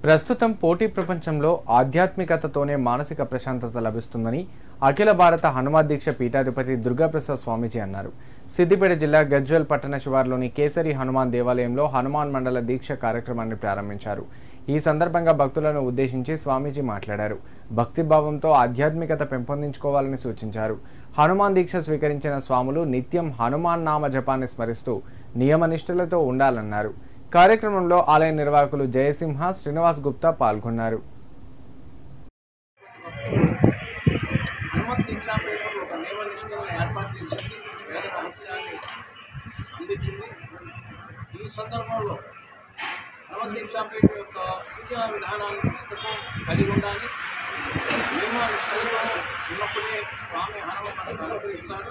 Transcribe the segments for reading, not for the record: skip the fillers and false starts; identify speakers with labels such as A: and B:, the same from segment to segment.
A: ప్రస్తుతం పోటీ ప్రపంచంలో ఆధ్యాత్మికతతోనే మానసిక ప్రశాంతత లభిస్తుందని అఖిల భారత హనుమాన్ దీక్ష పీఠాధిపతి దుర్గాప్రసాద్ స్వామీజీ అన్నారు. సిద్దిపేట జిల్లా గజ్వేల్ పట్టణ శివార్లోని కేసరి హనుమాన్ దేవాలయంలో హనుమాన్ మండల దీక్ష కార్యక్రమాన్ని ప్రారంభించారు. ఈ సందర్భంగా భక్తులను ఉద్దేశించి స్వామీజీ మాట్లాడారు. భక్తిభావంతో ఆధ్యాత్మికత పెంపొందించుకోవాలని సూచించారు. హనుమాన్ దీక్ష స్వీకరించిన స్వాములు నిత్యం హనుమాన్ నామ జపాన్ని స్మరిస్తూ నియమనిష్టలతో ఉండాలన్నారు. కార్యక్రమంలో ఆలయ నిర్వాహకులు జయసింహ, శ్రీనివాస్ గుప్తా పాల్గొన్నారు.
B: ఈ సందర్భంలో హనుమత్ దీక్షాపీఠ యొక్క పూజా విధానాన్ని పుస్తకం కలిగి ఉండాలి. నియమానుష్ఠానంలో ఉన్నప్పుడే స్వామి హనుమత్ అనుగ్రహిస్తాడు.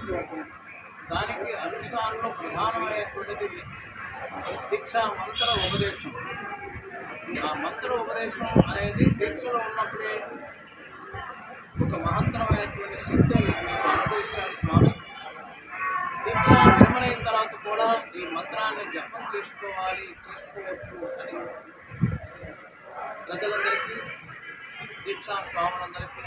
B: దానికి అనుష్ఠానంలో ప్రధానమైనటువంటిది దీక్ష మంత్ర ఉపదేశం. ఆ మంత్ర ఉపదేశం అనేది దీక్షలో ఉన్నప్పుడే ఒక మహత్తరమైనటువంటి శక్తిని అనుగ్రహిస్తాడు స్వామి. దీక్ష విరమణైన తర్వాత కూడా ఈ మంత్రాన్ని జపం చేసుకోవచ్చు అని ప్రజలందరికీ, దీక్షా స్వాములందరికీ